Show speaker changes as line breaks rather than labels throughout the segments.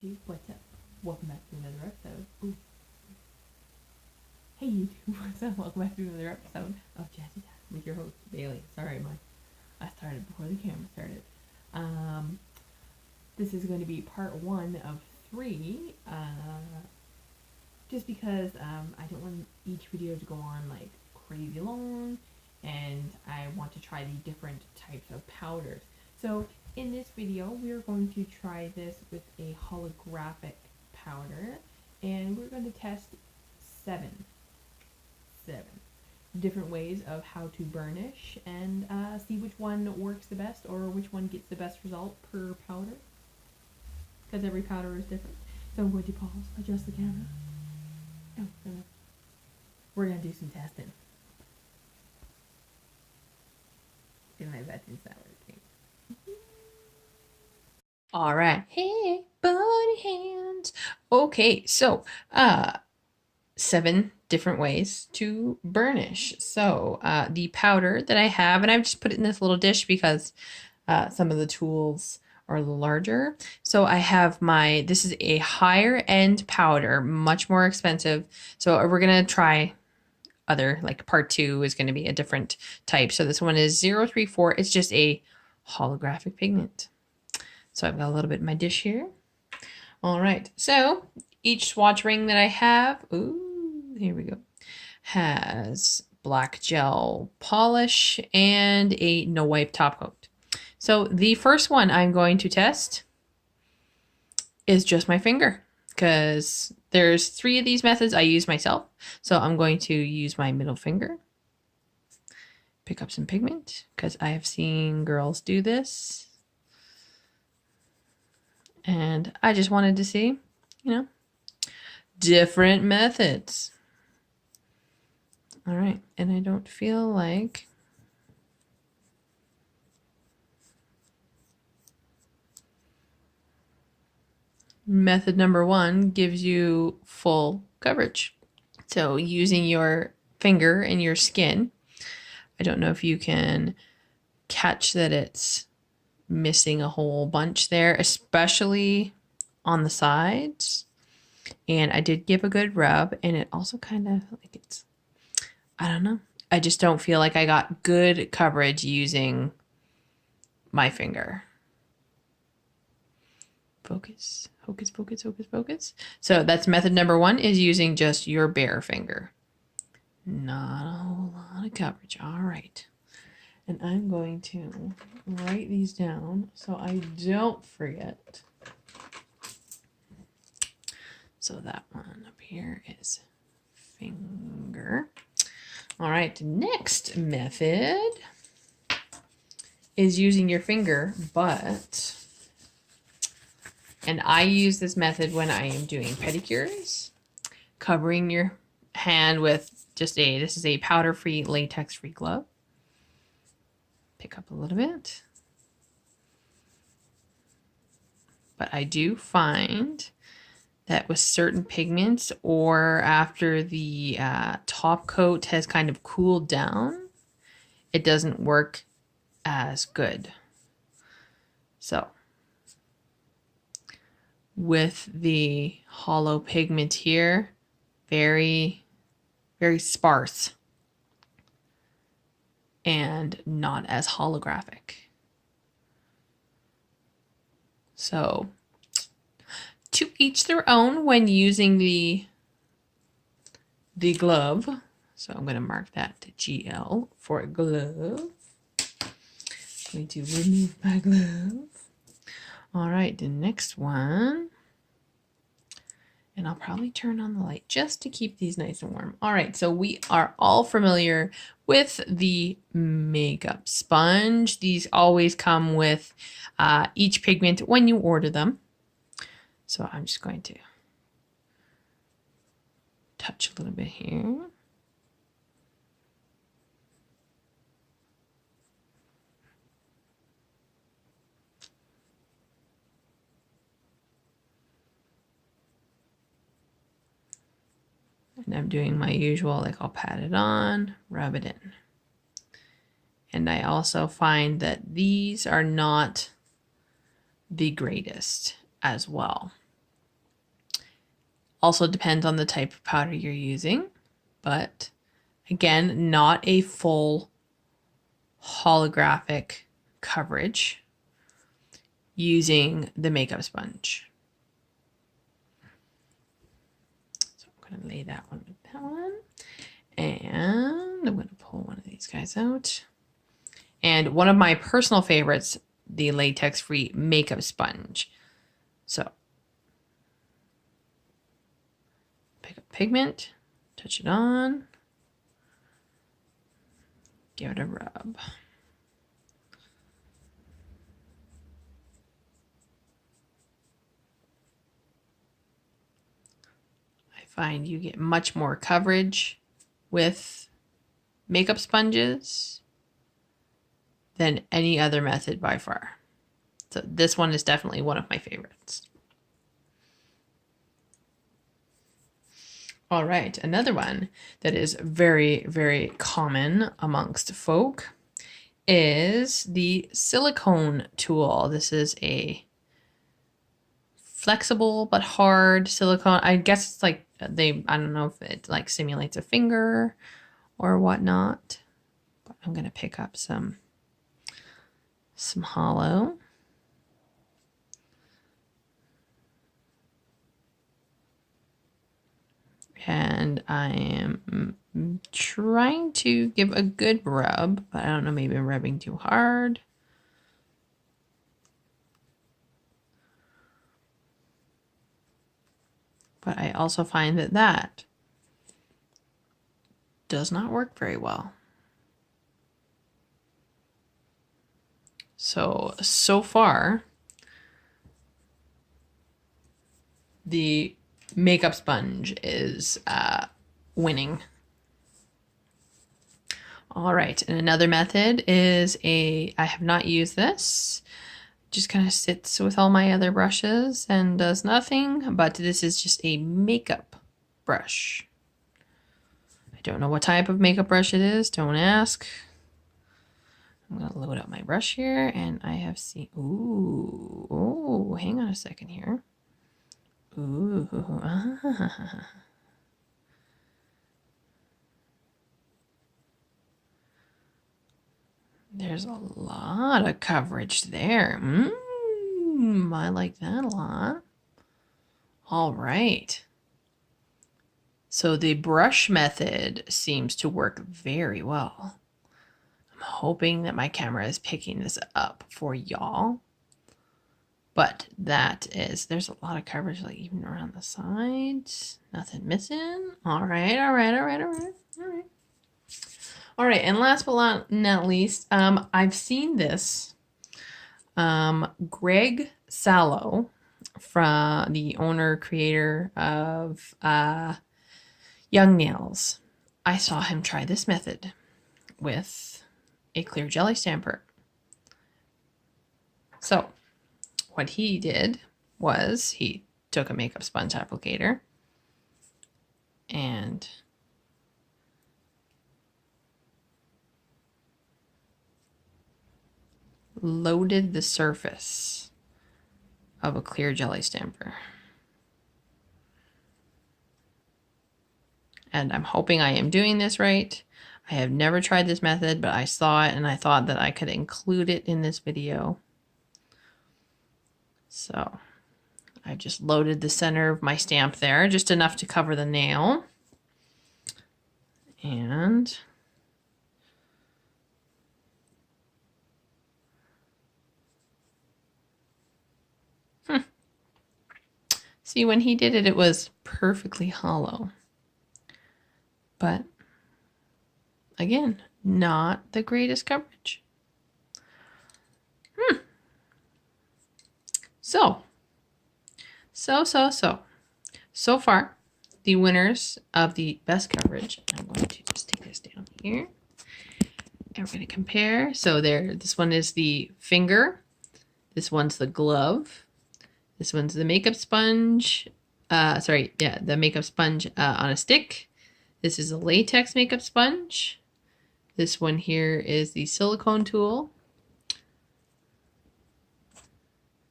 Hey, what's up? Welcome back to another episode. Ooh. Hey YouTube, what's up? Welcome back to another episode of Jazzy Time with your host, Bailey. Sorry, I started before the camera started. This is going to be part 1 of 3. Just because I don't want each video to go on like crazy long, and I want to try the different types of powders. So in this video, we're going to try this with a holographic powder, and we're going to test seven different ways of how to burnish and see which one works the best or which one gets the best result per powder, because every powder is different. So I'm going to pause, adjust the camera. We're gonna do some testing. And my button's not working. All right. Hey, buddy hands. Okay, so 7 different ways to burnish. So the powder that I have, and I've just put it in this little dish because some of the tools are a little larger. So I have this is a higher end powder, much more expensive. So we're gonna try like part 2 is going to be a different type. So this one is 034. It's just a holographic pigment. So I've got a little bit in my dish here. All right. So each swatch ring that I have, ooh, here we go, has black gel polish and a no wipe top coat. So the first one I'm going to test is just my finger, because there's 3 of these methods I use myself. So I'm going to use my middle finger, pick up some pigment, because I have seen girls do this. And I just wanted to see, different methods. All right, and I don't feel like method number 1 gives you full coverage. So using your finger and your skin, I don't know if you can catch that it's missing a whole bunch there, especially on the sides. And I did give a good rub, and it also kind of like I don't know. I just don't feel like I got good coverage using my finger. Focus, focus, focus, focus, focus. So that's method number 1, is using just your bare finger. Not a whole lot of coverage. All right. And I'm going to write these down so I don't forget. So that one up here is finger. All right, next method is using your finger, and I use this method when I am doing pedicures, covering your hand with this is a powder-free, latex-free glove. Pick up a little bit. But I do find that with certain pigments, or after the top coat has kind of cooled down, it doesn't work as good. So with the HOLO pigment here, very, very sparse and not as holographic. So to each their own when using the glove. So I'm going to mark that to GL for a glove. I'm going to remove my glove. All right, the next one. And I'll probably turn on the light just to keep these nice and warm. All right, so we are all familiar with the makeup sponge. These always come with each pigment when you order them. So I'm just going to touch a little bit here. And I'm doing my usual, like I'll pat it on, rub it in. And I also find that these are not the greatest as well. Also depends on the type of powder you're using, but again, not a full holographic coverage using the makeup sponge. So I'm going to lay that one with that one. And I'm going to pull one of these guys out. And one of my personal favorites, the latex-free makeup sponge. So pick up pigment, touch it on, give it a rub. I find you get much more coverage with makeup sponges than any other method by far. So this one is definitely one of my favorites. All right, another one that is very, very common amongst folk is the Silicone Tool. This is a flexible but hard silicone. I guess it's like I don't know if it like simulates a finger or whatnot. But I'm gonna pick up some HOLO. And I am trying to give a good rub, but I don't know, maybe I'm rubbing too hard. But I also find that does not work very well. So far, the makeup sponge is winning. All right, and another method is I have not used this. Just kind of sits with all my other brushes and does nothing, but this is just a makeup brush. I don't know what type of makeup brush it is, don't ask. I'm gonna load up my brush here, and I have seen, ooh, hang on a second here. Ooh, There's a lot of coverage there. I like that a lot. All right. So the brush method seems to work very well. I'm hoping that my camera is picking this up for y'all. But there's a lot of coverage, like even around the sides. Nothing missing. All right. All right, and last but not least, I've seen this. Greg Sallow, from the owner creator of Young Nails. I saw him try this method with a clear jelly stamper. So what he did was he took a makeup sponge applicator and loaded the surface of a clear jelly stamper. And I'm hoping I am doing this right. I have never tried this method, but I saw it and I thought that I could include it in this video. So I've just loaded the center of my stamp there, just enough to cover the nail. And see, when he did it, it was perfectly hollow. But again, not the greatest coverage. So far, the winners of the best coverage, I'm going to just take this down here. And we're going to compare. So this one is the finger. This one's the glove. This one's the makeup sponge. The makeup sponge on a stick. This is a latex makeup sponge. This one here is the silicone tool.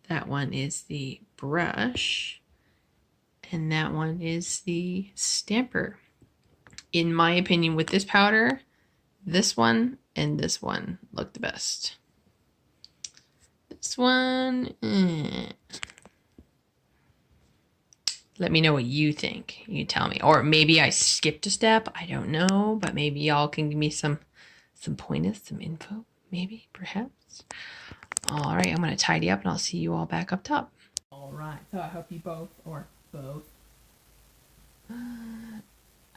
That one is the brush. and that one is the stamper. In my opinion, with this powder, this one and this one look the best. This one, let me know what you think. You tell me. Or maybe I skipped a step. I don't know. But maybe y'all can give me some pointers, some info. Maybe, perhaps. All right, I'm going to tidy up and I'll see you all back up top. All right, so I hope you both.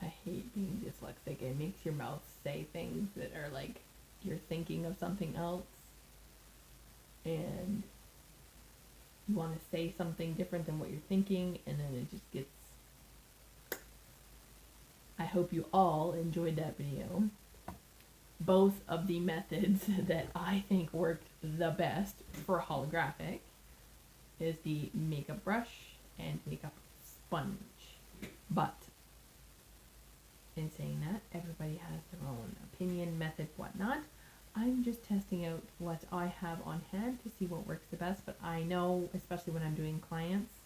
I hate being dyslexic. It makes your mouth say things that are like you're thinking of something else. And you want to say something different than what you're thinking, and then it just gets... I hope you all enjoyed that video. Both of the methods that I think worked the best for holographic is the makeup brush and makeup sponge. But in saying that, everybody has their own opinion, method, whatnot. I'm just testing out what I have on hand to see what works the best, but I know, especially when I'm doing clients,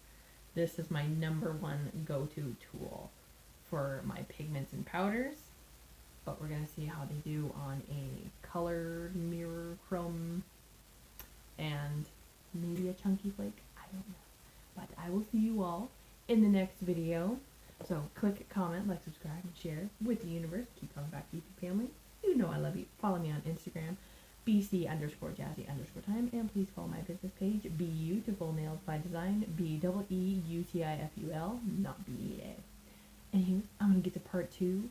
this is my #1 go-to tool for my pigments and powders. But we're going to see how they do on a colored mirror chrome and maybe a chunky flake. I don't know. But I will see you all in the next video. So click, comment, like, subscribe, and share with the universe. Keep coming back, YouTube family. You know I love you. Follow me on Instagram, BC_Jazzy_time, and please follow my business page, Beautiful Nails by Design, BEEUTIFUL, not BEA. Anywho, I'm gonna get to part 2,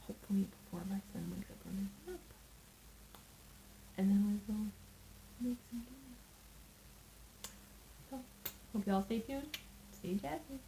hopefully before my son wakes up on his nap, and then we will make some dinner. So, hope y'all stay tuned. Stay jazzy.